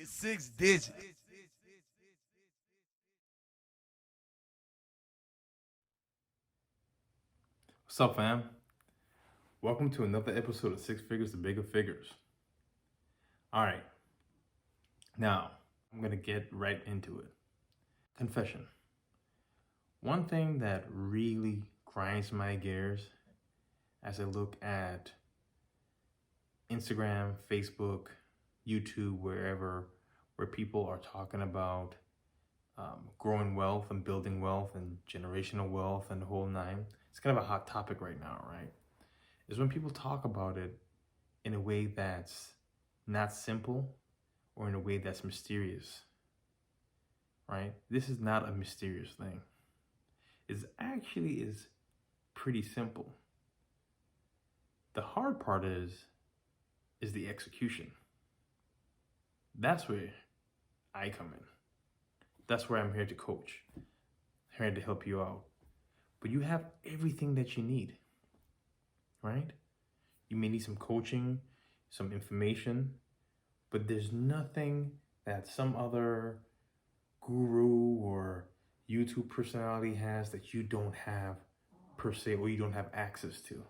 It's 6 digits. What's up, fam? Welcome to another episode of Six Figures to Bigger Figures. All right, now I'm gonna get right into it. Confession. One thing that really grinds my gears as I look at Instagram, Facebook, YouTube, where people are talking about growing wealth and building wealth and generational wealth and the whole nine. It's kind of a hot topic right now, right? Is when people talk about it in a way that's not simple or in a way that's mysterious, right? This is not a mysterious thing. It actually is pretty simple. The hard part is the execution. That's where I come in. That's where I'm here to coach, here to help you out. But you have everything that you need, right? You may need some coaching, some information, but there's nothing that some other guru or YouTube personality has that you don't have per se, or you don't have access to.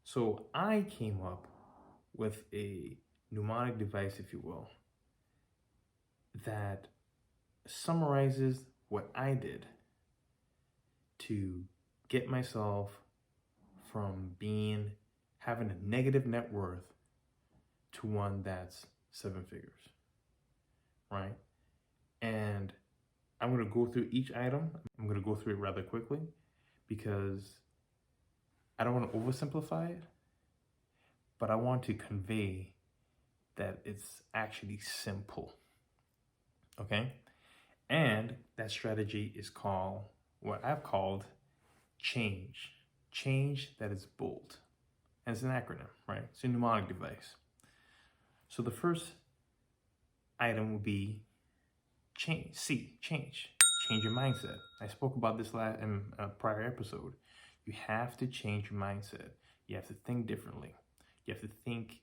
So I came up with a mnemonic device, if you will, that summarizes what I did to get myself from having a negative net worth to one that's 7 figures, right? And I'm going to go through each item. I'm going to go through it rather quickly because I don't want to oversimplify it, but I want to convey that it's actually simple, okay? And that strategy is called, what I've called, change. Change that is bold. And it's an acronym, right? It's a mnemonic device. So the first item will be change. Change. Change your mindset. I spoke about this in a prior episode. You have to change your mindset. You have to think differently. You have to think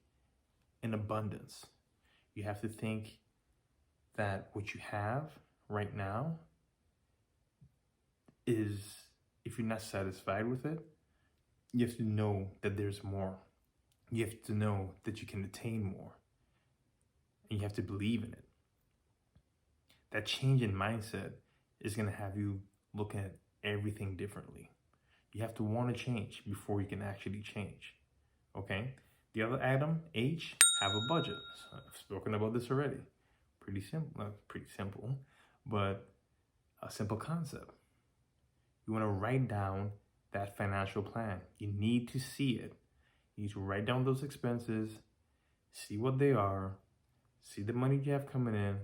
in abundance. You have to think that what you have right now is, if you're not satisfied with it, you have to know that there's more. You have to know that you can attain more. And you have to believe in it. That change in mindset is going to have you looking at everything differently. You have to want to change before you can actually change. Okay? The other item, H, have a budget. So I've spoken about this already. Pretty simple, but a simple concept. You want to write down that financial plan. You need to see it. You need to write down those expenses, see what they are, see the money you have coming in,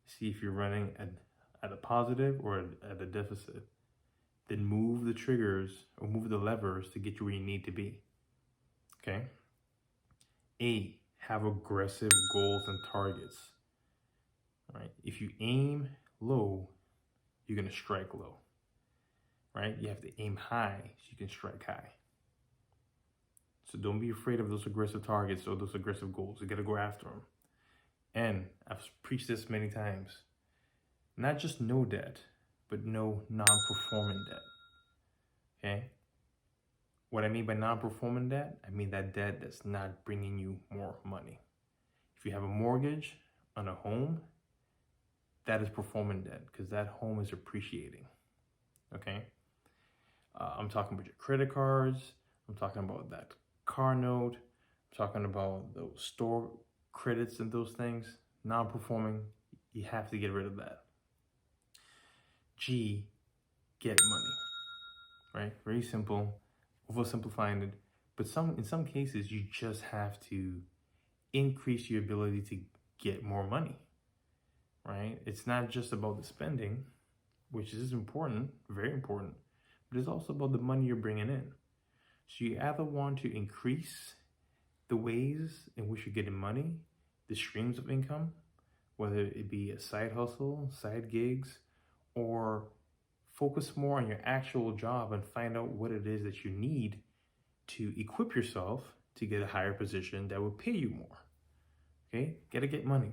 see if you're running at a positive or at a deficit. Then move the triggers or move the levers to get you where you need to be. Okay? A, have aggressive goals and targets. Right? If you aim low, you're going to strike low. Right? You have to aim high so you can strike high. So don't be afraid of those aggressive targets or those aggressive goals. You got to go after them. And I've preached this many times. Not just no debt, but no non-performing debt. Okay? What I mean by non-performing debt, I mean that debt that's not bringing you more money. If you have a mortgage on a home, that is performing debt because that home is appreciating. Okay? I'm talking about your credit cards. I'm talking about that car note. I'm talking about those store credits and those things. Non-performing, you have to get rid of that. G, get money. Right? Very simple, oversimplifying it. But in some cases, you just have to increase your ability to get more money. Right? It's not just about the spending, which is important, very important, but it's also about the money you're bringing in. So you either want to increase the ways in which you're getting money, the streams of income, whether it be a side hustle, side gigs, or focus more on your actual job and find out what it is that you need to equip yourself to get a higher position that will pay you more. Okay? Gotta get money.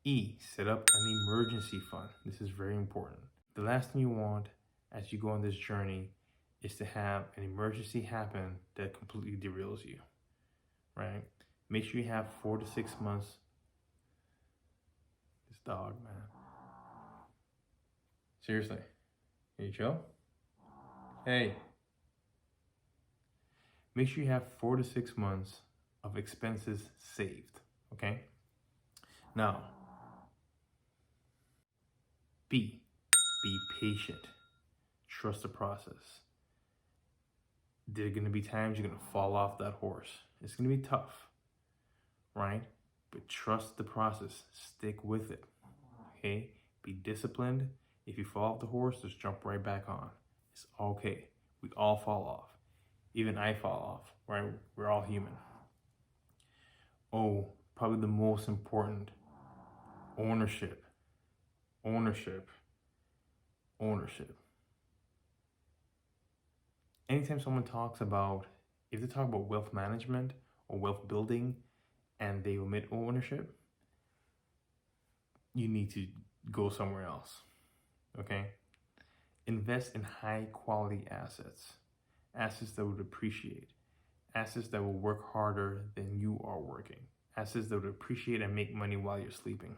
E, set up an emergency fund. This is very important. The last thing you want as you go on this journey is to have an emergency happen that completely derails you, right? Make sure you have 4 to 6 months. This dog, man. Seriously. Can you chill? Hey. Make sure you have 4 to 6 months of expenses saved, okay? Now, B, be patient. Trust the process. There are going to be times you're going to fall off that horse. It's going to be tough, right? But trust the process. Stick with it, okay? Be disciplined. If you fall off the horse, just jump right back on. It's okay. We all fall off. Even I fall off, right? We're all human. Oh, probably the most important, ownership. Ownership. Ownership. Anytime someone talks about, if they talk about wealth management or wealth building and they omit ownership, you need to go somewhere else, okay? Invest in high quality assets, assets that would appreciate, assets that will work harder than you are working, assets that would appreciate and make money while you're sleeping.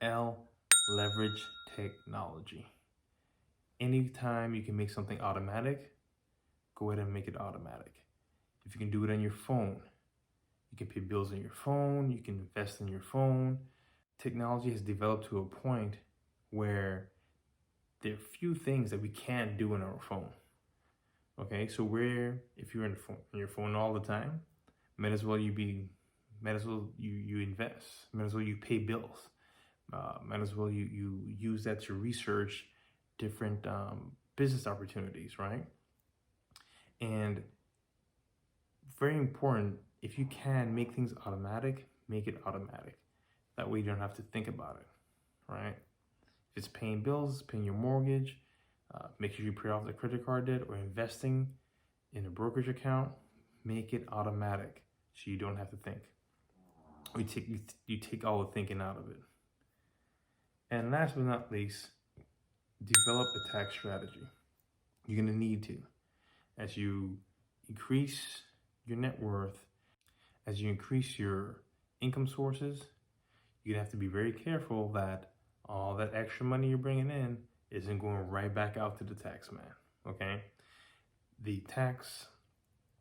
L, leverage technology. Anytime you can make something automatic, go ahead and make it automatic. If you can do it on your phone, you can pay bills on your phone, you can invest in your phone. Technology has developed to a point where there are few things that we can't do on our phone. Okay, so if you're in your phone all the time, might as well you invest, might as well you pay bills, might as well you use that to research different business opportunities, right? And very important, if you can make things automatic, make it automatic. That way you don't have to think about it, right? If it's paying bills, paying your mortgage, make sure you pay off the credit card debt, or investing in a brokerage account, make it automatic so you don't have to think. Or you take all the thinking out of it. And last but not least, develop a tax strategy. You're gonna need to. As you increase your net worth, as you increase your income sources, you're gonna have to be very careful that all that extra money you're bringing in isn't going right back out to the tax man, okay? The tax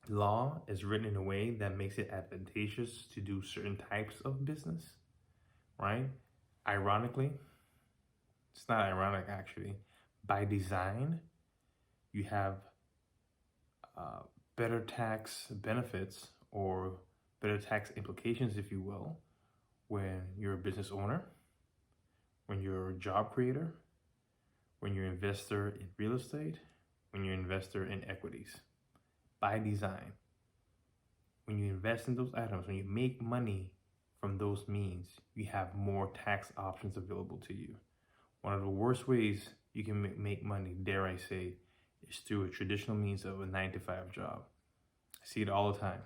law is written in a way that makes it advantageous to do certain types of business, right? Ironically, it's not ironic actually, by design, you have better tax benefits or better tax implications, if you will, when you're a business owner, when you're a job creator, when you're an investor in real estate, when you're an investor in equities. By design, when you invest in those items, when you make money from those means, you have more tax options available to you. One of the worst ways you can make money, dare I say, is through a traditional means of a 9-to-5 job. I see it all the time.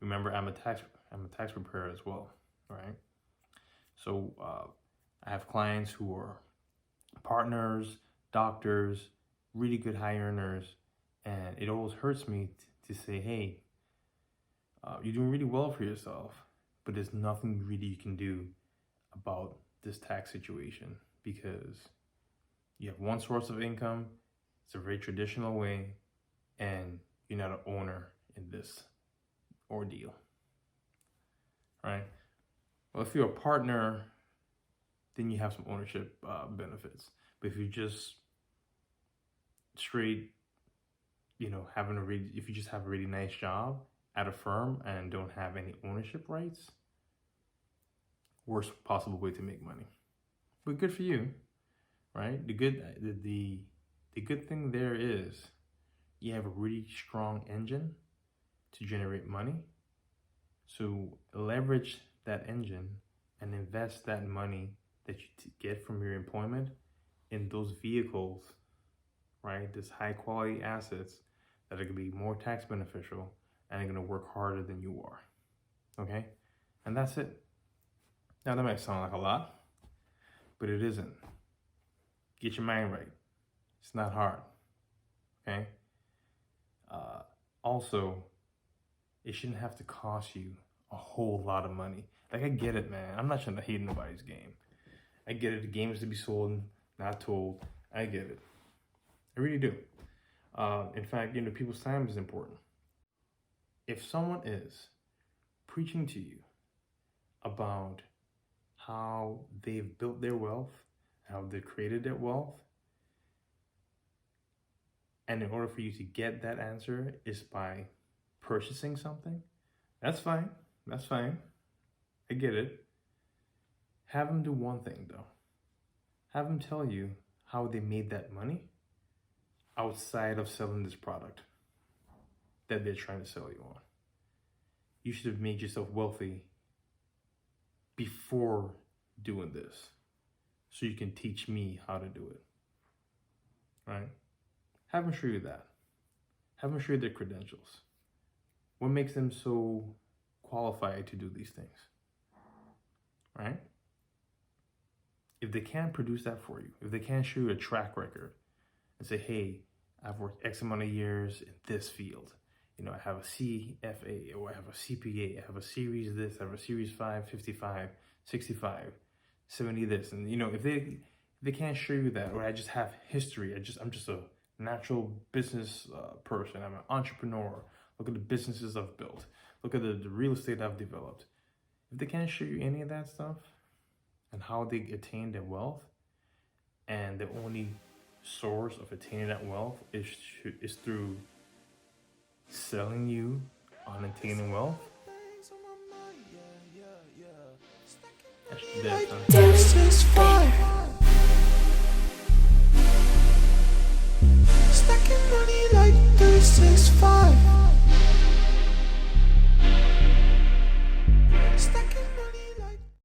Remember, I'm a tax preparer as well, right? So I have clients who are partners, doctors, really good high earners, and it always hurts me to say, hey, you're doing really well for yourself, but there's nothing really you can do about this tax situation because you have one source of income, it's a very traditional way, and you're not an owner in this ordeal, right? Well, if you're a partner, then you have some ownership benefits. But if you just straight, if you just have a really nice job at a firm and don't have any ownership rights, worst possible way to make money. But good for you, right? The good thing there is you have a really strong engine to generate money. So leverage that engine and invest that money that you get from your employment in those vehicles, right? These high quality assets that are gonna be more tax beneficial and are gonna work harder than you are, okay? And that's it. Now that might sound like a lot, but it isn't. Get your mind right. It's not hard, okay? Also, it shouldn't have to cost you a whole lot of money. Like, I get it, man. I'm not trying to hate nobody's game. I get it. The game is to be sold, not told. I get it. I really do. In fact, people's time is important. If someone is preaching to you about how they've built their wealth, how they've created their wealth, and in order for you to get that answer is by purchasing something, that's fine. That's fine. I get it. Have them do one thing, though. Have them tell you how they made that money outside of selling this product that they're trying to sell you on. You should have made yourself wealthy before doing this, so you can teach me how to do it, right? Have them show you that. Have them show you their credentials. What makes them so qualified to do these things, right? If they can't produce that for you, if they can't show you a track record and say, hey, I've worked X amount of years in this field. I have a CFA, or I have a CPA, I have a series this, I have a series 5, 55, 65, 70 this. And, if they can't show you that, or I just have history, I'm just a natural business person, I'm an entrepreneur, look at the businesses I've built, look at the real estate I've developed. If they can't show you any of that stuff and how they attain their wealth, and the only source of attaining that wealth is through selling you on attaining wealth, that's dead, son.